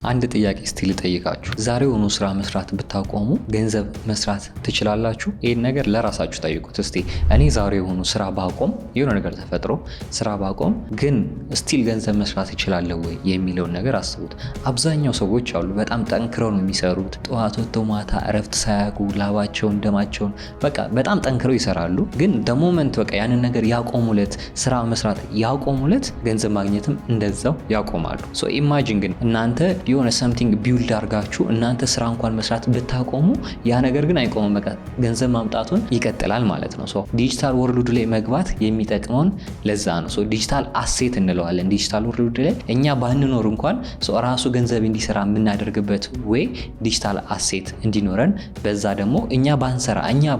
አንድ ጥያቄ እስቲ ልጠይቃችሁ። ዛሬውኑ ስራ መስራት ብታቆሙ ገንዘብ መስራት ትችላላችሁ? ይሄን ነገር ለራሳችሁ ጠይቁት እስቲ። እኔ ዛሬውኑ ስራ ባቆም የሆነ ነገር ተፈጥሮ ስራ ባቆም ግን ስቲል ገንዘብ መስራት እችላለሁ ወይ የሚለውን ነገር አስቡት። አብዛኛው ሰዎች አሉ በጣም ጠንክረው ነው የሚሰሩት። ጠዋት ወጥተው ማታ እረፍት ሳያውቁ ላባቸውን ደማቸውን በቃ በጣም ጠንክረው ይሰራሉ። ግን ሞመንት በቃ ያንን ነገር ያቆሙለት ስራ መስራት ያቆሙለት ገንዘብ ማግኘትም እንደዛው ያቆማሉ። ሶ ኢማጂን ግን እናንተ የሆነ something ቢውልድ አድርጋችሁ እናንተ ስራ እንኳን መስራት ብታቆሙ ያ ነገር ግን አይቆምም፣ በቃ ገንዘብ ማምጣቱን ይቀጥላል ማለት ነው። ሶ ዲጂታል ወርልድ ላይ መግባት የሚጠቅመውን ለዛ ነው። ሶ ዲጂታል አሴት እንለዋለን። ዲጂታል ወርልድ ላይ እኛ ባንኖር እንኳን ራሱ ገንዘብ እንዲሰራ የምናደርግበት ወይ ዲጂታል አሴት እንዲኖረን፣ በዛ ደግሞ እኛ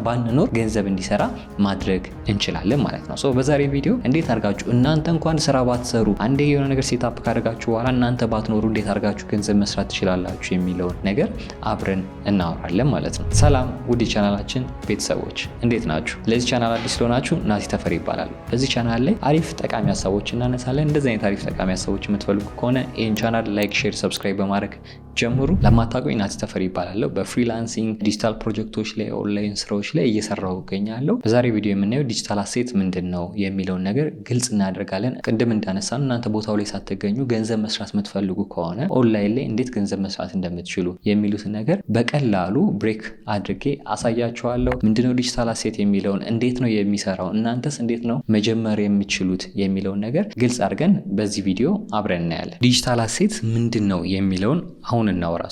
ባንኖር ገንዘብ እንዲሰራ ማድረግ እንችላለን ማለት ነው። ሶ በዛሬ ቪዲዮ እንዴት አድርጋችሁ እናንተ እንኳን ስራ ባትሰሩ አንዴ የሆነ ነገር ሴትአፕ ካደረጋችሁ በኋላ እናንተ ባትኖሩ እንዴት አድርጋችሁ ገንዘብ መስራት ትችላላችሁ የሚለውን ነገር አብረን እናወራለን ማለት ነው። ሰላም ውድ ቻናላችን ቤተሰቦች እንዴት ናችሁ? ለዚህ ቻናል አዲስ ስለሆናችሁ ናቲ ተፈሪ ይባላል። በዚህ ቻናል ላይ አሪፍ ጠቃሚ ሀሳቦች እናነሳለን። እንደዚህ አይነት አሪፍ ጠቃሚ ሀሳቦች የምትፈልጉ ከሆነ ይህን ቻናል ላይክ፣ ሼር፣ ሰብስክራይብ በማድረግ ጀምሩ። ለማታውቁኝ ናቲ ተፈሪ ይባላለሁ። በፍሪላንሲንግ ዲጂታል ፕሮጀክቶች ላይ ኦንላይን ስራዎች ላይ እየሰራሁ እገኛለሁ። በዛሬ ቪዲዮ የምናየው ዲጂታል አሴት ምንድን ነው የሚለውን ነገር ግልጽ እናደርጋለን። ቅድም እንዳነሳን እናንተ ቦታው ላይ ሳትገኙ ገንዘብ መስራት የምትፈልጉ ከሆነ ኦንላይን ላይ እንዴት ገንዘብ መስራት እንደምትችሉ የሚሉትን ነገር በቀላሉ ብሬክ አድርጌ አሳያችኋለሁ። ምንድነው ዲጂታል አሴት የሚለውን እንዴት ነው የሚሰራው፣ እናንተስ እንዴት ነው መጀመር የምትችሉት የሚለውን ነገር ግልጽ አድርገን በዚህ ቪዲዮ አብረን እናያለን። ዲጂታል አሴት ምንድን ነው የሚለውን አሁን እናወራ።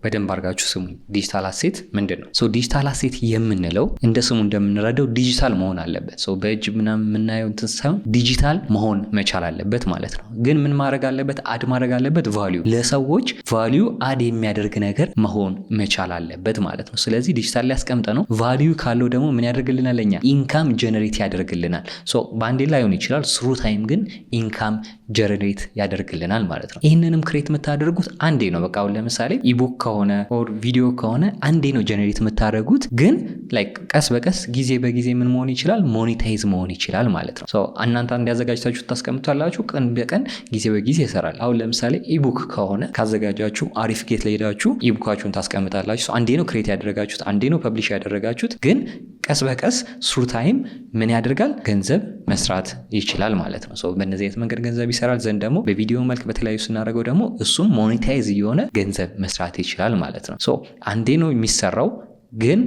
በደንብ አድርጋችሁ ስሙኝ። ዲጂታል አሴት ምንድን ነው? ዲጂታል አሴት የምንለው እንደ ስሙ እንደምንረዳው ዲጂታል መሆን አለበት። በእጅ ምናምን የምናየው እንትን ሳይሆን ዲጂታል መሆን መቻል አለበት ማለት ነው። ግን ምን ማድረግ አለበት? አድ ማድረግ አለበት። ቫልዩ ለሰዎች ቫልዩ አድ የሚያደርግ ነገር መሆን መቻል አለበት ማለት ነው። ስለዚህ ዲጂታል ላይ ያስቀምጠ ነው። ቫልዩ ካለው ደግሞ ምን ያደርግልናል? ለኛ ኢንካም ጀነሬት ያደርግልናል። በአንዴ ላይሆን ይችላል፣ ስሩ ታይም ግን ኢንካም ጀነሬት ያደርግልናል ማለት ነው። ይህንንም ክሬት የምታደርጉት አንዴ ነው። በቃ ለምሳሌ ኢቡክ ከሆነ ኦር ቪዲዮ ከሆነ አንዴ ነው ጀነሬት የምታደርጉት። ግን ላይክ ቀስ በቀስ ጊዜ በጊዜ ምን መሆን ይችላል? ሞኔታይዝ መሆን ይችላል ማለት ነው። እናንተ እንዲያዘጋጅታችሁ ታስቀምጣላችሁ፣ ቀን በቀን ጊዜ በጊዜ ይሰራል። አሁን ለምሳሌ ኢቡክ ከሆነ ካዘጋጃችሁ አሪፍ ጌት ላይ ሄዳችሁ ኢቡካችሁን ታስቀምጣላችሁ። አንዴ ነው ክሬት ያደረጋችሁት፣ አንዴ ነው ፐብሊሽ ያደረጋችሁት። ግን ቀስ በቀስ ስሩ ታይም ምን ያደርጋል? ገንዘብ መስራት ይችላል ማለት ነው። በእነዚህ አይነት መንገድ ገንዘብ ይሰራል ዘንድ ደግሞ በቪዲዮ መልክ በተለያዩ ስናደርገው ደግሞ እሱም ሞኔታይዝ እየሆነ ገንዘብ መስራት ይችላል ማለት ነው። አንዴ ነው የሚሰራው፣ ግን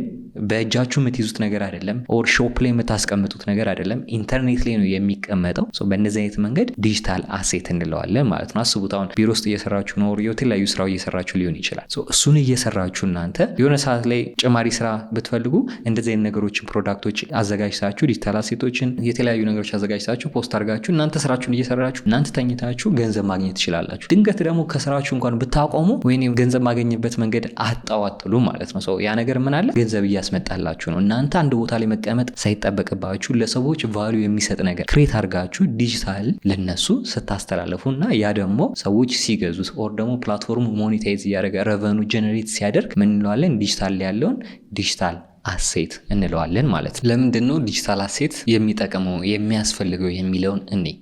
በእጃችሁ የምትይዙት ነገር አይደለም፣ ኦር ሾፕ ላይ የምታስቀምጡት ነገር አይደለም፣ ኢንተርኔት ላይ ነው የሚቀመጠው። በእነዚህ አይነት መንገድ ዲጂታል አሴት እንለዋለን ማለት ነው። አስቡት፣ አሁን ቢሮ ውስጥ እየሰራችሁ ነው፣ የተለያዩ ስራው እየሰራችሁ ሊሆን ይችላል። እሱን እየሰራችሁ እናንተ የሆነ ሰዓት ላይ ጭማሪ ስራ ብትፈልጉ እንደዚህ አይነት ነገሮችን ፕሮዳክቶች አዘጋጅታችሁ ዲጂታል አሴቶችን የተለያዩ ነገሮች አዘጋጅታችሁ ፖስት አድርጋችሁ እናንተ ስራችሁን እየሰራችሁ እናንተ ተኝታችሁ ገንዘብ ማግኘት ትችላላችሁ። ድንገት ደግሞ ከስራችሁ እንኳን ብታቆሙ ወይም ገንዘብ ማገኝበት መንገድ አጣዋጥሉ ማለት ነው። ያ ነገር ምን አለ? ገንዘብ እያስመጣላችሁ ነው። እናንተ አንድ ቦታ ላይ መቀመጥ ሳይጠበቅባችሁ ለሰዎች ቫልዩ የሚሰጥ ነገር ክሬት አድርጋችሁ ዲጂታል ለነሱ ስታስተላለፉ እና ያ ደግሞ ሰዎች ሲገዙት ኦር ደግሞ ፕላትፎርሙ ሞኔታይዝ እያደረገ ረቨኑ ጀነሬት ሲያደርግ ምን እንለዋለን? ዲጂታል ላይ ያለውን ዲጂታል አሴት እንለዋለን ማለት ነው። ለምንድን ነው ዲጂታል አሴት የሚጠቅመው የሚያስፈልገው የሚለውን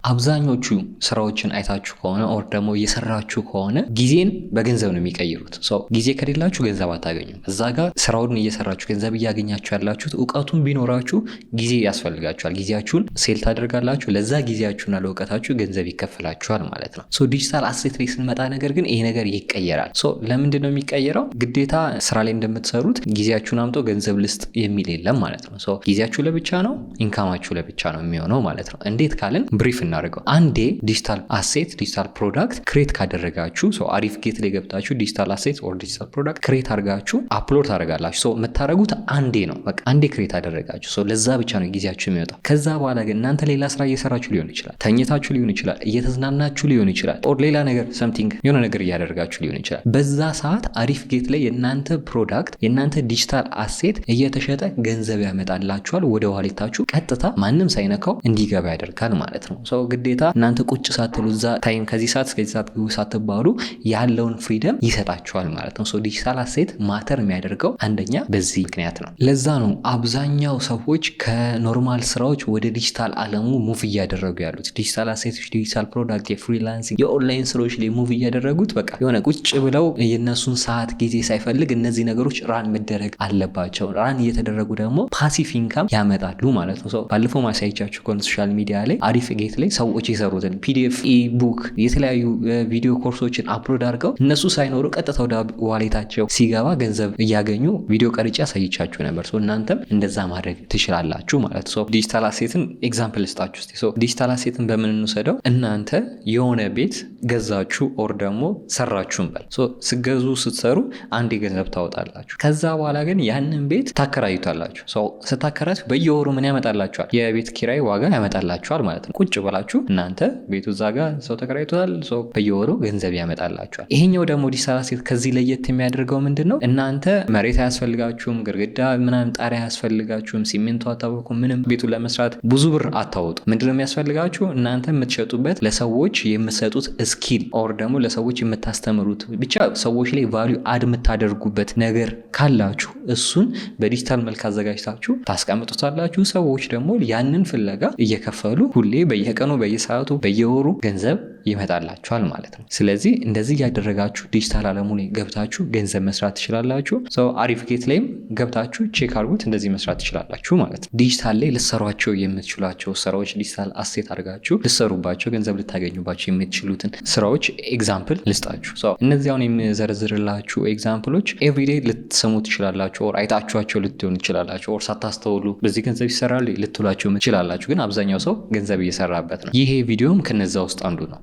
አብዛኞቹ ስራዎችን አይታችሁ ከሆነ ኦር ደግሞ እየሰራችሁ ከሆነ ጊዜን በገንዘብ ነው የሚቀይሩት። ጊዜ ከሌላችሁ ገንዘብ አታገኙም። እዛ ጋር ስራውን እየሰራችሁ ገንዘብ እያገኛችሁ ያላችሁት እውቀቱን ቢኖራችሁ ጊዜ ያስፈልጋችኋል። ጊዜያችሁን ሴል ታደርጋላችሁ። ለዛ ጊዜያችሁና ለእውቀታችሁ ገንዘብ ይከፈላችኋል ማለት ነው። ዲጂታል አሴት ላይ ስንመጣ ነገር ግን ይሄ ነገር ይቀየራል። ለምንድን ነው የሚቀየረው? ግዴታ ስራ ላይ እንደምትሰሩት ጊዜያችሁን አምጦ ገንዘብ ልስጥ የሚል የለም ማለት ነው። ጊዜያችሁ ለብቻ ነው፣ ኢንካማችሁ ለብቻ ነው የሚሆነው ማለት ነው። እንዴት ካልን ብሪፍ እናደርገው። አንዴ ዲጂታል አሴት ዲጂታል ፕሮዳክት ክሬት ካደረጋችሁ አሪፍ ጌት ላይ ገብታችሁ ዲጂታል አሴት ኦር ዲጂታል ፕሮዳክት ክሬት አድርጋችሁ አፕሎድ ታደርጋላችሁ። የምታደርጉት አንዴ ነው፣ በቃ አንዴ ክሬት አደረጋችሁ። ለዛ ብቻ ነው ጊዜያችሁ የሚወጣው። ከዛ በኋላ ግን እናንተ ሌላ ስራ እየሰራችሁ ሊሆን ይችላል፣ ተኝታችሁ ሊሆን ይችላል፣ እየተዝናናችሁ ሊሆን ይችላል፣ ኦር ሌላ ነገር ሰምቲንግ የሆነ ነገር እያደረጋችሁ ሊሆን ይችላል። በዛ ሰዓት አሪፍ ጌት ላይ የእናንተ ፕሮዳክት የእናንተ ዲጂታል አሴት እየተሸጠ ገንዘብ ያመጣላችኋል ወደ ዋሌታችሁ ቀጥታ ማንም ሳይነካው እንዲገባ ያደርጋል ማለት ነው። ሰው ግዴታ እናንተ ቁጭ ሳትሉ እዛ ታይም ከዚህ ሰዓት እስከዚህ ሰዓት ግቡ ሳትባሉ ያለውን ፍሪደም ይሰጣችኋል ማለት ነው። ዲጂታል አሴት ማተር የሚያደርገው አንደኛ በዚህ ምክንያት ነው። ለዛ ነው አብዛኛው ሰዎች ከኖርማል ስራዎች ወደ ዲጂታል አለሙ ሙቭ እያደረጉ ያሉት። ዲጂታል አሴቶች፣ ዲጂታል ፕሮዳክት፣ የፍሪላንሲንግ የኦንላይን ስራዎች ላይ ሙቭ እያደረጉት በቃ የሆነ ቁጭ ብለው የነሱን ሰዓት ጊዜ ሳይፈልግ እነዚህ ነገሮች ራን መደረግ አለባቸው። ራን እየተደረጉ ደግሞ ፓሲቭ ኢንካም ያመጣሉ ማለት ነው። ባለፈው ማሳይቻችሁ ከሆነ ሶሻል ሚዲያ ላይ አሪፍ ጌት ላይ ሰዎች የሰሩትን ፒዲኤፍ፣ ኢቡክ፣ የተለያዩ ቪዲዮ ኮርሶችን አፕሎድ አድርገው እነሱ ሳይኖሩ ቀጥታ ወደ ዋሌታቸው ሲገባ ገንዘብ እያገኙ ቪዲዮ ቀርጬ አሳይቻችሁ ነበር። እናንተም እንደዛ ማድረግ ትችላላችሁ ማለት ነው። ዲጂታል አሴትን ኤግዛምፕል ልስጣችሁ እስቲ። ዲጂታል አሴትን በምን እንውሰደው? እናንተ የሆነ ቤት ገዛችሁ ኦር ደግሞ ሰራችሁን በል ስገዙ ስትሰሩ አንድ ገንዘብ ታወጣላችሁ። ከዛ በኋላ ግን ያንን ቤት ታከራዩታላችሁ። ስታከራዩ በየወሩ ምን ያመጣላችኋል? የቤት ኪራይ ዋጋ ያመጣላችኋል ማለት ነው። ቁጭ ብላችሁ እናንተ ቤቱ እዛ ጋር ሰው ተከራይቶታል፣ በየወሩ ገንዘብ ያመጣላችኋል። ይሄኛው ደግሞ ዲጂታል አሴት ከዚህ ለየት የሚያደርገው ምንድን ነው? እናንተ መሬት አያስፈልጋችሁም፣ ግድግዳ ምናምን ጣሪያ አያስፈልጋችሁም፣ ሲሚንቶ አታወቁ፣ ምንም ቤቱን ለመስራት ብዙ ብር አታወጡ። ምንድነው የሚያስፈልጋችሁ? እናንተ የምትሸጡበት ለሰዎች የምትሰጡት ስኪል ኦር ደግሞ ለሰዎች የምታስተምሩት ብቻ ሰዎች ላይ ቫልዩ አድ የምታደርጉበት ነገር ካላችሁ እሱን በዲጂታል መልክ አዘጋጅታችሁ ታስቀምጡታላችሁ። ሰዎች ደግሞ ያንን ፍለጋ እየከፈሉ ሁሌ በየቀኑ በየሰዓቱ በየወሩ ገንዘብ ይመጣላችኋል ማለት ነው። ስለዚህ እንደዚህ ያደረጋችሁ ዲጂታል አለሙ ላይ ገብታችሁ ገንዘብ መስራት ትችላላችሁ። አሪፍ ጌት ላይም ገብታችሁ ቼክ አድርጉት፣ እንደዚህ መስራት ትችላላችሁ ማለት ነው። ዲጂታል ላይ ልሰሯቸው የምትችሏቸው ስራዎች ዲጂታል አሴት አድርጋችሁ ልሰሩባቸው ገንዘብ ልታገኙባቸው የምትችሉትን ስራዎች ኤግዛምፕል ልስጣችሁ። እነዚህ አሁን የምዘረዝርላችሁ ኤግዛምፕሎች ኤቭሪዴይ ልትሰሙ ትችላላችሁ፣ ኦር አይታችኋቸው ልትሆኑ ትችላላችሁ፣ ኦር ሳታስተውሉ በዚህ ገንዘብ ይሰራል ልትሏቸው ትችላላችሁ። ግን አብዛኛው ሰው ገንዘብ እየሰራበት ነው። ይሄ ቪዲዮም ከነዛ ውስጥ አንዱ ነው።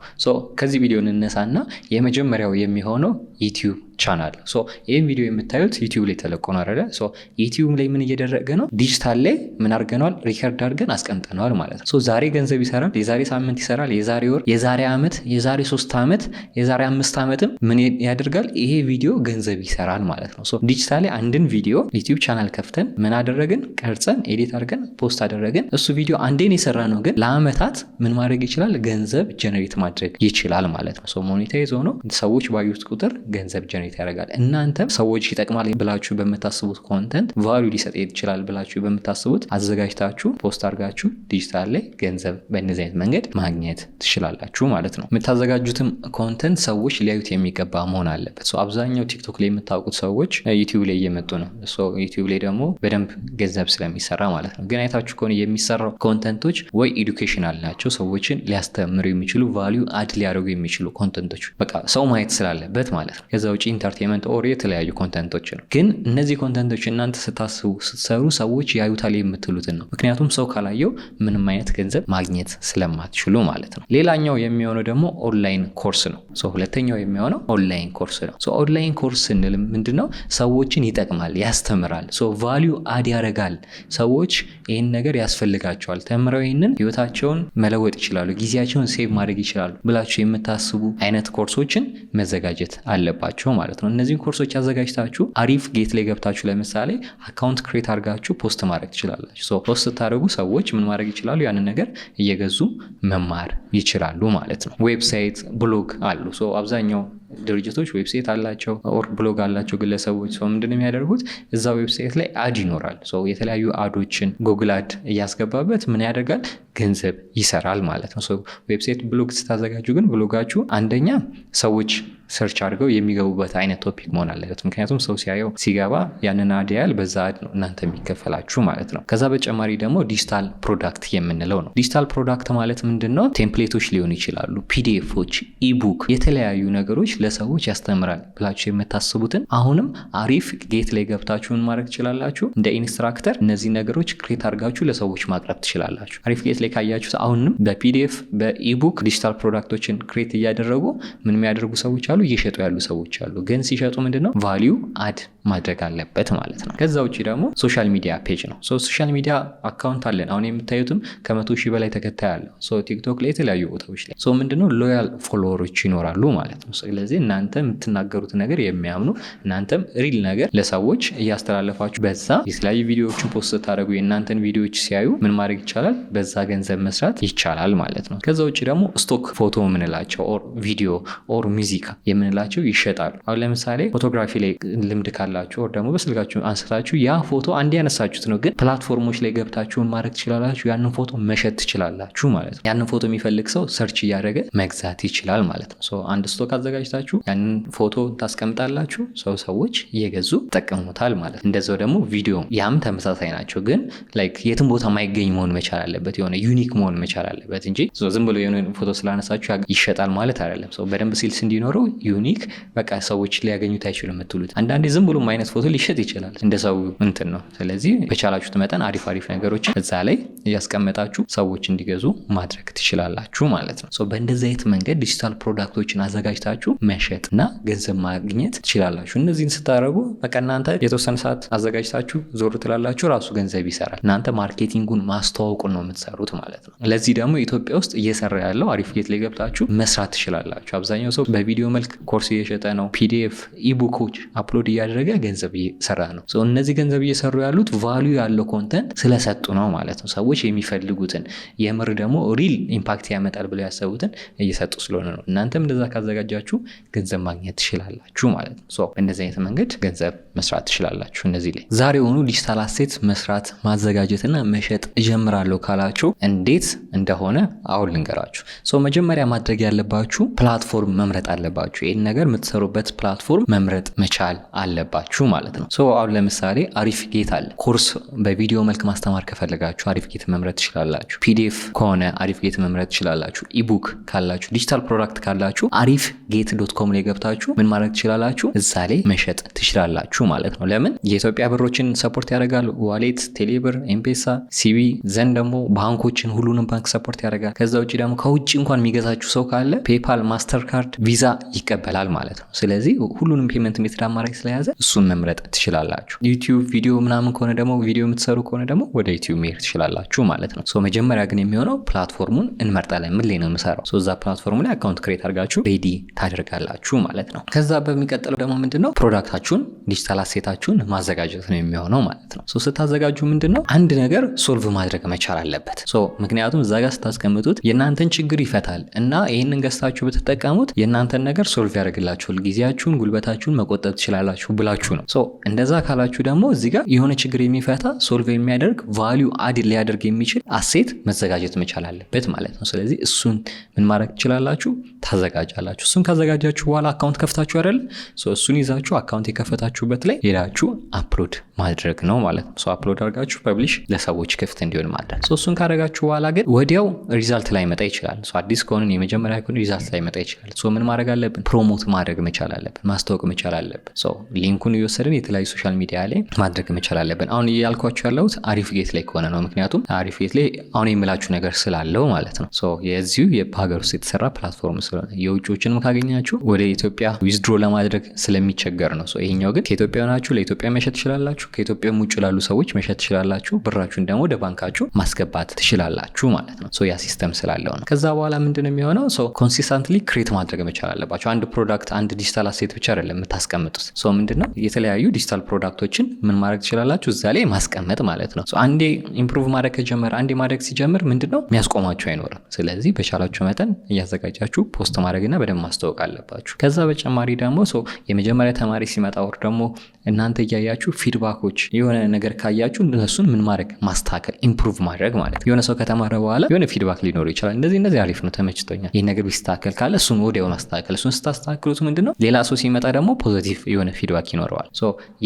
ከዚህ ቪዲዮ እንነሳና የመጀመሪያው የሚሆነው ዩቲዩብ ቻናል። ይህን ቪዲዮ የምታዩት ዩቲዩብ ላይ ተለቆ ነው አይደለ? ዩቲዩብ ላይ ምን እየደረገ ነው? ዲጂታል ላይ ምን አድርገነዋል? ሪከርድ አድርገን አስቀምጠነዋል ማለት ነው። ዛሬ ገንዘብ ይሰራል፣ የዛሬ ሳምንት ይሰራል፣ የዛሬ ወር፣ የዛሬ ዓመት፣ የዛሬ 3 ዓመት፣ የዛሬ 5 ዓመትም ምን ያደርጋል? ይሄ ቪዲዮ ገንዘብ ይሰራል ማለት ነው። ዲጂታል ላይ አንድን ቪዲዮ ዩቲዩብ ቻናል ከፍተን ምን አደረግን? ቀርጸን ኤዲት አድርገን ፖስት አደረግን። እሱ ቪዲዮ አንዴን የሰራ ነው፣ ግን ለአመታት ምን ማድረግ ይችላል? ገንዘብ ጀነሬት ማድረግ ይችላል ማለት ነው። ሞኔታይዝ ሆኖ ሰዎች ባዩት ቁጥር ገንዘብ ጀነሬት ያደርጋል። እናንተም ሰዎች ይጠቅማል ብላችሁ በምታስቡት ኮንተንት ቫልዩ ሊሰጥ ይችላል ብላችሁ በምታስቡት አዘጋጅታችሁ ፖስት አድርጋችሁ ዲጂታል ላይ ገንዘብ በእነዚህ አይነት መንገድ ማግኘት ትችላላችሁ ማለት ነው። የምታዘጋጁትም ኮንተንት ሰዎች ሊያዩት የሚገባ መሆን አለበት። አብዛኛው ቲክቶክ ላይ የምታውቁት ሰዎች ዩቲዩብ ላይ እየመጡ ነው። ዩቲዩብ ላይ ደግሞ በደንብ ገንዘብ ስለሚሰራ ማለት ነው። ግን አይታችሁ ከሆነ የሚሰራው ኮንተንቶች ወይ ኤዱኬሽናል ናቸው፣ ሰዎችን ሊያስተምሩ የሚችሉ ቫልዩ አድ ሊያደርጉ የሚችሉ ኮንተንቶች፣ በቃ ሰው ማየት ስላለበት ማለት ነው። ከዛ ውጭ ኢንተርቴንመንት ኦር የተለያዩ ኮንተንቶች ነው። ግን እነዚህ ኮንተንቶች እናንተ ስታስቡ ስትሰሩ ሰዎች ያዩታል የምትሉትን ነው። ምክንያቱም ሰው ካላየው ምንም አይነት ገንዘብ ማግኘት ስለማትችሉ ማለት ነው። ሌላኛው የሚሆነው ደግሞ ኦንላይን ኮርስ ነው። ሁለተኛው የሚሆነው ኦንላይን ኮርስ ነው። ኦንላይን ኮርስ ስንል ምንድነው? ሰዎችን ይጠቅማል፣ ያስተምራል፣ ቫልዩ አድ ያደርጋል። ሰዎች ይህን ነገር ያስፈልጋቸዋል፣ ተምረው ይህንን ህይወታቸውን መለወጥ ይችላሉ፣ ጊዜያቸውን ሴቭ ማድረግ ይችላሉ ብላችሁ የምታስቡ አይነት ኮርሶችን መዘጋጀት አለባቸው ማለት ነው። እነዚህን ኮርሶች አዘጋጅታችሁ አሪፍ ጌት ላይ ገብታችሁ ለምሳሌ አካውንት ክሬት አድርጋችሁ ፖስት ማድረግ ትችላላችሁ። ፖስት ስታደርጉ ሰዎች ምን ማድረግ ይችላሉ? ያንን ነገር እየገዙ መማር ይችላሉ ማለት ነው። ዌብሳይት፣ ብሎግ አሉ። አብዛኛው ድርጅቶች ዌብሳይት አላቸው ኦር ብሎግ አላቸው ግለሰቦች። ምንድን የሚያደርጉት እዛ ዌብሳይት ላይ አድ ይኖራል። የተለያዩ አዶችን ጉግል አድ እያስገባበት ምን ያደርጋል? ገንዘብ ይሰራል ማለት ነው። ዌብሳይት ብሎግ ስታዘጋጁ ግን ብሎጋችሁ አንደኛ ሰዎች ሰርች አድርገው የሚገቡበት አይነት ቶፒክ መሆን አለበት። ምክንያቱም ሰው ሲያየው ሲገባ ያንን አድ ያህል በዛ አድ ነው እናንተ የሚከፈላችሁ ማለት ነው። ከዛ በተጨማሪ ደግሞ ዲጂታል ፕሮዳክት የምንለው ነው። ዲጂታል ፕሮዳክት ማለት ምንድን ነው? ቴምፕሌቶች ሊሆኑ ይችላሉ፣ ፒዲኤፎች፣ ኢቡክ፣ የተለያዩ ነገሮች ለሰዎች ያስተምራል ብላችሁ የምታስቡትን አሁንም አሪፍ ጌት ላይ ገብታችሁን ማድረግ ትችላላችሁ። እንደ ኢንስትራክተር እነዚህ ነገሮች ክሬት አድርጋችሁ ለሰዎች ማቅረብ ትችላላችሁ። አሪፍ ጌት ላይ ካያችሁት አሁንም በፒዲኤፍ በኢቡክ ዲጂታል ፕሮዳክቶችን ክሬት እያደረጉ ምን የሚያደርጉ ሰዎች አሉ፣ እየሸጡ ያሉ ሰዎች አሉ። ግን ሲሸጡ ምንድነው ቫልዩ አድ ማድረግ አለበት ማለት ነው። ከዛ ውጭ ደግሞ ሶሻል ሚዲያ ፔጅ ነው። ሶሻል ሚዲያ አካውንት አለን። አሁን የምታዩትም ከ100,000 በላይ ተከታይ አለው። ቲክቶክ ላይ የተለያዩ ቦታዎች ላይ ምንድነው ሎያል ፎሎወሮች ይኖራሉ ማለት ነው። ስለዚህ ስለዚህ እናንተ የምትናገሩት ነገር የሚያምኑ እናንተም ሪል ነገር ለሰዎች እያስተላለፋችሁ በዛ የተለያዩ ቪዲዮዎችን ፖስት ስታደርጉ የእናንተን ቪዲዮዎች ሲያዩ ምን ማድረግ ይቻላል? በዛ ገንዘብ መስራት ይቻላል ማለት ነው። ከዛ ውጭ ደግሞ ስቶክ ፎቶ የምንላቸው ኦር ቪዲዮ ኦር ሙዚቃ የምንላቸው ይሸጣሉ። አሁን ለምሳሌ ፎቶግራፊ ላይ ልምድ ካላችሁ ኦር ደግሞ በስልካችሁ አንስታችሁ ያ ፎቶ አንድ ያነሳችሁት ነው፣ ግን ፕላትፎርሞች ላይ ገብታችሁን ማድረግ ትችላላችሁ። ያንን ፎቶ መሸጥ ትችላላችሁ ማለት ነው። ያንን ፎቶ የሚፈልግ ሰው ሰርች እያደረገ መግዛት ይችላል ማለት ነው። አንድ ስቶክ አዘጋጅታችሁ ያንን ፎቶ ታስቀምጣላችሁ፣ ሰዎች እየገዙ ይጠቀሙታል ማለት ነው። እንደዛው ደግሞ ቪዲዮ ያም ተመሳሳይ ናቸው፣ ግን ላይክ የትም ቦታ ማይገኝ መሆን መቻል አለበት፣ የሆነ ዩኒክ መሆን መቻል አለበት እንጂ ዝም ብሎ የሆነ ፎቶ ስላነሳችሁ ይሸጣል ማለት አይደለም። በደንብ ሲልስ እንዲኖረው ዩኒክ በቃ ሰዎች ሊያገኙት አይችሉም የምትሉት አንዳንዴ ዝም ብሎም አይነት ፎቶ ሊሸጥ ይችላል፣ እንደ ሰው እንትን ነው። ስለዚህ በቻላችሁት መጠን አሪፍ ነገሮችን እዛ ላይ እያስቀመጣችሁ ሰዎች እንዲገዙ ማድረግ ትችላላችሁ ማለት ነው። በእንደዚህ አይነት መንገድ ዲጂታል ፕሮዳክቶችን አዘጋጅታችሁ መሸጥ እና ገንዘብ ማግኘት ትችላላችሁ። እነዚህን ስታደርጉ በቃ እናንተ የተወሰነ ሰዓት አዘጋጅታችሁ ዞር ትላላችሁ፣ ራሱ ገንዘብ ይሰራል። እናንተ ማርኬቲንጉን ማስተዋወቁን ነው የምትሰሩት ማለት ነው። ለዚህ ደግሞ ኢትዮጵያ ውስጥ እየሰራ ያለው አሪፍጌት ላይ ገብታችሁ መስራት ትችላላችሁ። አብዛኛው ሰው በቪዲዮ መልክ ኮርስ እየሸጠ ነው፣ ፒዲኤፍ ኢቡኮች አፕሎድ እያደረገ ገንዘብ እየሰራ ነው። እነዚህ ገንዘብ እየሰሩ ያሉት ቫልዩ ያለው ኮንተንት ስለሰጡ ነው ማለት ነው። ሰዎች የሚፈልጉትን የምር ደግሞ ሪል ኢምፓክት ያመጣል ብለው ያሰቡትን እየሰጡ ስለሆነ ነው። እናንተም እንደዛ ካዘጋጃችሁ ገንዘብ ማግኘት ትችላላችሁ ማለት ነው። በእንደዚህ አይነት መንገድ ገንዘብ መስራት ትችላላችሁ። እነዚህ ላይ ዛሬውኑ ዲጂታል አሴት መስራት ማዘጋጀትና መሸጥ እጀምራለሁ ካላችሁ እንዴት እንደሆነ አሁን ልንገራችሁ። መጀመሪያ ማድረግ ያለባችሁ ፕላትፎርም መምረጥ አለባችሁ። ይህን ነገር የምትሰሩበት ፕላትፎርም መምረጥ መቻል አለባችሁ ማለት ነው። አሁን ለምሳሌ አሪፍጌት አለ። ኮርስ በቪዲዮ መልክ ማስተማር ከፈለጋችሁ አሪፍጌት መምረጥ ትችላላችሁ። ፒዲኤፍ ከሆነ አሪፍጌት መምረጥ ትችላላችሁ። ኢቡክ ካላችሁ፣ ዲጂታል ፕሮዳክት ካላችሁ arifgate.com ላይ ገብታችሁ ምን ማድረግ ትችላላችሁ? እዛ ላይ መሸጥ ትችላላችሁ ማለት ነው። ለምን? የኢትዮጵያ ብሮችን ሰፖርት ያደርጋል። ዋሌት፣ ቴሌብር፣ ኤምፔሳ፣ ሲቢ ዘንድ ደግሞ ባንኮችን ሁሉንም ባንክ ሰፖርት ያደርጋል። ከዛ ውጭ ደግሞ ከውጭ እንኳን የሚገዛችሁ ሰው ካለ ፔፓል፣ ማስተር ካርድ፣ ቪዛ ይቀበላል ማለት ነው። ስለዚህ ሁሉንም ፔመንት ሜትድ አማራጭ ስለያዘ እሱን መምረጥ ትችላላችሁ። ዩቲዩብ ቪዲዮ ምናምን ከሆነ ደግሞ ቪዲዮ የምትሰሩ ከሆነ ደግሞ ወደ ዩቲዩብ መሄድ ትችላላችሁ ማለት ነው። መጀመሪያ ግን የሚሆነው ፕላትፎርሙን እንመርጣለን። ምን ላይ ነው የምሰራው? እዛ ፕላትፎርሙ ላይ አካውንት ክሬት አድርጋችሁ ሬዲ ታደርጋላችሁ ማለት ነው። ከዛ በሚቀጥለው ደግሞ ምንድነው ፕሮዳክታችሁን ዲጂታል አሴታችሁን ማዘጋጀት ነው የሚሆነው ማለት ነው። ስታዘጋጁ ምንድነው አንድ ነገር ሶልቭ ማድረግ መቻል አለበት። ምክንያቱም እዛ ጋር ስታስቀምጡት የእናንተን ችግር ይፈታል እና ይህንን ገዝታችሁ ብትጠቀሙት የእናንተን ነገር ሶልቭ ያደርግላችኋል፣ ጊዜያችሁን ጉልበታችሁን መቆጠብ ትችላላችሁ ብላችሁ ነው። እንደዛ ካላችሁ ደግሞ እዚህ ጋር የሆነ ችግር የሚፈታ ሶልቭ የሚያደርግ ቫሊዩ አድ ሊያደርግ የሚችል አሴት መዘጋጀት መቻል አለበት ማለት ነው። ስለዚህ እሱን ምን ማድረግ ትችላላችሁ? ታዘጋጃላችሁ። እሱን ካዘጋጃችሁ በኋላ አካውንት ከፍታችሁ አይደል? እሱን ይዛችሁ አካውንት የከፈታችሁበት ላይ ሄዳችሁ አፕሎድ ማድረግ ነው ማለት ነው። አፕሎድ አድርጋችሁ ፐብሊሽ ለሰዎች ክፍት እንዲሆን ማድረግ። እሱን ካደረጋችሁ በኋላ ግን ወዲያው ሪዛልት ላይ መጣ ይችላል። አዲስ ከሆነ የመጀመሪያ ከሆነ ሪዛልት ላይ መጣ ይችላል። ምን ማድረግ አለብን? ፕሮሞት ማድረግ መቻል አለብን። ማስታወቅ መቻል አለብን። ሊንኩን እየወሰድን የተለያዩ ሶሻል ሚዲያ ላይ ማድረግ መቻል አለብን። አሁን እያልኳችሁ ያለሁት አሪፍጌት ላይ ከሆነ ነው። ምክንያቱም አሪፍጌት ላይ አሁን የምላችሁ ነገር ስላለው ማለት ነው። የዚሁ በሀገር ውስጥ የተሰራ ፕላትፎርም ስለሆነ የውጭዎችንም ካገኛችሁ ወደ ኢትዮጵያ ዊዝድሮ ለማድረግ ስለሚቸገር ነው። ይሄኛው ግን ከኢትዮጵያ ናችሁ ለኢትዮጵያ መሸጥ ትችላላችሁ። ከኢትዮጵያም ውጭ ላሉ ሰዎች መሸጥ ትችላላችሁ። ብራችሁን ደግሞ ወደ ባንካችሁ ማስገባት ትችላላችሁ ማለት ነው። ያ ሲስተም ስላለው ነው። ከዛ በኋላ ምንድን ነው የሚሆነው? ኮንሲስተንትሊ ክሬት ማድረግ መቻል አለባችሁ። አንድ ፕሮዳክት አንድ ዲጂታል አሴት ብቻ አይደለም የምታስቀምጡት። ምንድነው የተለያዩ ዲጂታል ፕሮዳክቶችን ምን ማድረግ ትችላላችሁ? እዛ ላይ ማስቀመጥ ማለት ነው። አንዴ ኢምፕሩቭ ማድረግ ከጀመረ አንዴ ማድረግ ሲጀምር ምንድነው የሚያስቆማችሁ አይኖርም። ስለዚህ በቻላችሁ መጠን እያዘጋጃችሁ ፖስት ማድረግና በደንብ ማስታወቅ አለባችሁ። ከዛ በተጨማሪ ደግሞ የመጀመሪያ ተማሪ ሲመጣ ወር ደግሞ እናንተ እያያችሁ ፊድባኮች የሆነ ነገር ካያችሁ እነሱን ምን ማድረግ ማስተካከል፣ ኢምፕሩቭ ማድረግ ማለት ነው። የሆነ ሰው ከተማረ በኋላ የሆነ ፊድባክ ሊኖር ይችላል። እንደዚህ አሪፍ ነው፣ ተመችቶኛል፣ ይህ ነገር ቢስተካከል ካለ እሱን ወዲያው ማስተካከል። እሱን ስታስተካክሉት ምንድነው ሌላ ሰው ሲመጣ ደግሞ ፖዚቲቭ የሆነ ፊድባክ ይኖረዋል።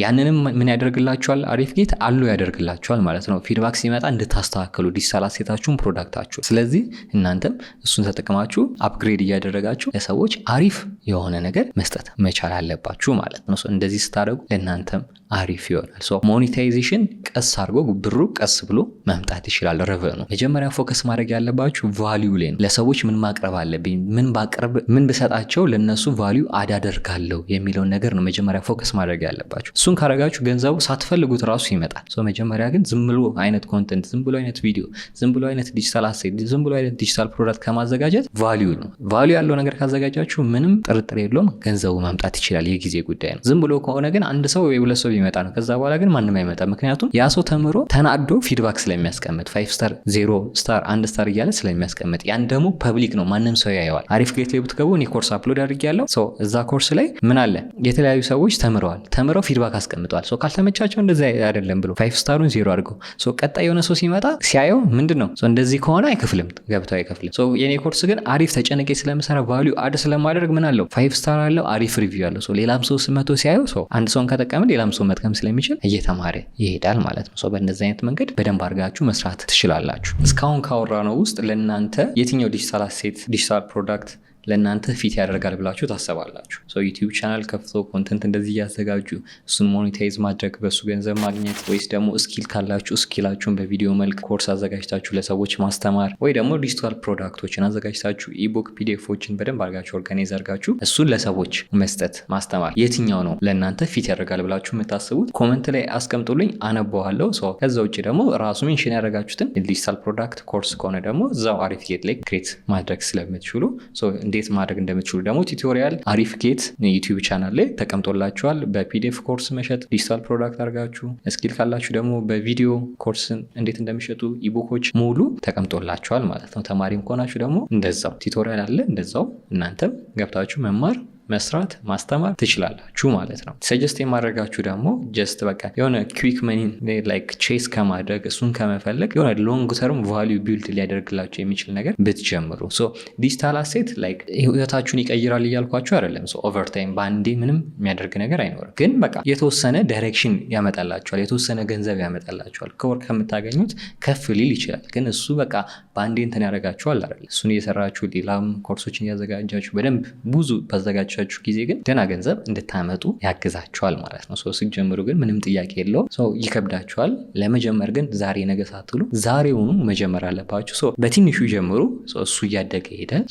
ያንንም ምን ያደርግላችኋል? አሪፍጌት አሉ ያደርግላችኋል ማለት ነው። ፊድባክ ሲመጣ እንድታስተካክሉ ዲጂታል አሴታችሁን ፕሮዳክታችሁ። ስለዚህ እናንተም እሱን ተጠቅማችሁ አፕግሬድ እያደረጋችሁ ለሰዎች አሪፍ የሆነ ነገር መስጠት መቻል አለባችሁ ማለት ነው። እንደዚህ ስታደርጉ ለእናንተም አሪፍ ይሆናል። ሞኔታይዜሽን ቀስ አድርጎ ብሩ ቀስ ብሎ መምጣት ይችላል። ረቨኑ መጀመሪያ ፎከስ ማድረግ ያለባችሁ ቫሊዩ ላይ ነው። ለሰዎች ምን ማቅረብ አለብኝ፣ ምን ብሰጣቸው ለነሱ ቫሊዩ አዳደርጋለሁ የሚለውን ነገር ነው መጀመሪያ ፎከስ ማድረግ ያለባችሁ። እሱን ካረጋችሁ ገንዘቡ ሳትፈልጉት ራሱ ይመጣል። መጀመሪያ ግን ዝም ብሎ አይነት ኮንተንት፣ ዝም ብሎ አይነት ቪዲዮ፣ ዝም ብሎ አይነት ዲጂታል አሴት፣ ዝም ብሎ አይነት ዲጂታል ፕሮዳክት ከማዘጋጀት ቫሊዩ ነው። ቫሊዩ ያለው ነገር ካዘጋጃችሁ ምንም ጥርጥር የለውም ገንዘቡ መምጣት ይችላል። የጊዜ ጉዳይ ነው። ዝም ብሎ ከሆነ ግን አንድ ሰው ወይ ሁለት ሰው ቢመጣ ነው። ከዛ በኋላ ግን ማንም አይመጣም። ምክንያቱም ያ ሰው ተምሮ ተናዶ ፊድባክ ስለሚያስቀምጥ 5 ስታር 0 ስታር 1 ስታር እያለ ስለሚያስቀምጥ ያን ደግሞ ፐብሊክ ነው፣ ማንም ሰው ያየዋል። አሪፍ ጌት ላይ ብትገቡ እኔ ኮርስ አፕሎድ አድርጌያለሁ። እዛ ኮርስ ላይ ምን አለ የተለያዩ ሰዎች ተምረው ፊድባክ አስቀምጠዋል። ካልተመቻቸው እንደዚህ አይደለም ብሎ 5 ስታሩን 0 አድርገው ቀጣይ የሆነ ሰው ሲመጣ ሲያየው ምንድነው እንደዚህ ከሆነ አይከፍልም፣ ገብተው አይከፍልም። የኔ ኮርስ ግን አሪፍ ተጨነቄ ስለምሰራ ቫልዩ አድ ስለማደርግ ምን አለው 5 ስታር አለው፣ አሪፍ ሪቪው አለው። ሌላም ሰው ስመቶ ሲያየው አንድ ሰውን ከጠቀመ ሌላም ሰው መጥቀም ስለሚችል እየተማረ ይሄዳል ማለት ነው። በእንደዚህ አይነት መንገድ በደንብ አድርጋችሁ መስራት ትችላላችሁ። እስካሁን ካወራነው ውስጥ ለእናንተ የትኛው ዲጂታል አሴት ዲጂታል ፕሮዳክት ለእናንተ ፊት ያደርጋል ብላችሁ ታሰባላችሁ? ዩቲዩብ ቻናል ከፍቶ ኮንተንት እንደዚህ እያዘጋጁ እሱን ሞኔታይዝ ማድረግ በሱ ገንዘብ ማግኘት፣ ወይስ ደግሞ ስኪል ካላችሁ ስኪላችሁን በቪዲዮ መልክ ኮርስ አዘጋጅታችሁ ለሰዎች ማስተማር፣ ወይ ደግሞ ዲጂታል ፕሮዳክቶችን አዘጋጅታችሁ ኢቡክ ፒዲኤፎችን በደንብ አድርጋችሁ ኦርጋናይዝ አድርጋችሁ እሱን ለሰዎች መስጠት ማስተማር፣ የትኛው ነው ለእናንተ ፊት ያደርጋል ብላችሁ የምታስቡት? ኮመንት ላይ አስቀምጡልኝ፣ አነበዋለሁ። ከዛ ውጭ ደግሞ ራሱ ሜንሽን ያደረጋችሁትን ዲጂታል ፕሮዳክት ኮርስ ከሆነ ደግሞ እዛው አሪፍ ጌት ላይ ክሬት ማድረግ ስለምትችሉ እንዴት ማድረግ እንደምትችሉ ደግሞ ቱቶሪያል አሪፍ ጌት ዩቲዩብ ቻናል ላይ ተቀምጦላችኋል። በፒዲኤፍ ኮርስ መሸጥ ዲጂታል ፕሮዳክት አድርጋችሁ ስኪል ካላችሁ ደግሞ በቪዲዮ ኮርስ እንዴት እንደሚሸጡ ኢቡኮች ሙሉ ተቀምጦላችኋል ማለት ነው። ተማሪም ከሆናችሁ ደግሞ እንደዛው ቱቶሪያል አለ፣ እንደዛው እናንተም ገብታችሁ መማር መስራት ማስተማር ትችላላችሁ ማለት ነው። ሰጀስት የማድረጋችሁ ደግሞ ጀስት በቃ የሆነ ኩዊክ መኒ ላይክ ቼስ ከማድረግ እሱን ከመፈለግ የሆነ ሎንግ ተርም ቫልዩ ቢልድ ሊያደርግላችሁ የሚችል ነገር ብትጀምሩ። ዲጂታል አሴት ላይክ ህይወታችሁን ይቀይራል እያልኳችሁ አይደለም። ኦቨርታይም በአንዴ ምንም የሚያደርግ ነገር አይኖርም። ግን በቃ የተወሰነ ዳይሬክሽን ያመጣላችኋል፣ የተወሰነ ገንዘብ ያመጣላችኋል። ከወር ከምታገኙት ከፍ ሊል ይችላል። ግን እሱ በቃ በአንዴ እንትን ያደርጋችኋል አይደለም። እሱን እየሰራችሁ ሌላም ኮርሶችን እያዘጋጃችሁ በደንብ ብዙ ባዘጋጃችሁ ጊዜ ግን ደህና ገንዘብ እንድታመጡ ያግዛችኋል ማለት ነው። ስትጀምሩ ግን ምንም ጥያቄ የለውም። ይከብዳችኋል ለመጀመር፣ ግን ዛሬ ነገ ሳትሉ ዛሬውኑ መጀመር አለባችሁ። በትንሹ ጀምሩ። እሱ እያደገ ይሄዳል።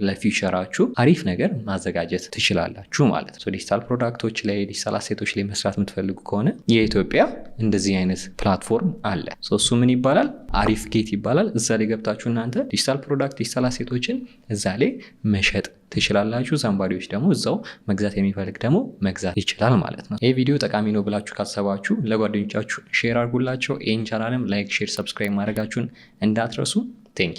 ለፊውቸራችሁ አሪፍ ነገር ማዘጋጀት ትችላላችሁ ማለት ነው። ዲጂታል ፕሮዳክቶች ላይ ዲጂታል አሴቶች ላይ መስራት የምትፈልጉ ከሆነ የኢትዮጵያ እንደዚህ አይነት ፕላትፎርም አለ። እሱ ምን ይባላል? አሪፍ ጌት ይባላል። እዛ ላይ ገብታችሁ እናንተ ዲጂታል ፕሮዳክት ዲጂታል አሴቶችን እዛ ላይ መሸጥ ትችላላችሁ። ዘንባሪዎች ደግሞ እዛው መግዛት የሚፈልግ ደግሞ መግዛት ይችላል ማለት ነው። ይህ ቪዲዮ ጠቃሚ ነው ብላችሁ ካሰባችሁ ለጓደኞቻችሁ ሼር አድርጉላቸው። ይህን ቻናልም ላይክ፣ ሼር፣ ሰብስክራይብ ማድረጋችሁን እንዳትረሱ። ቴንክ ዩ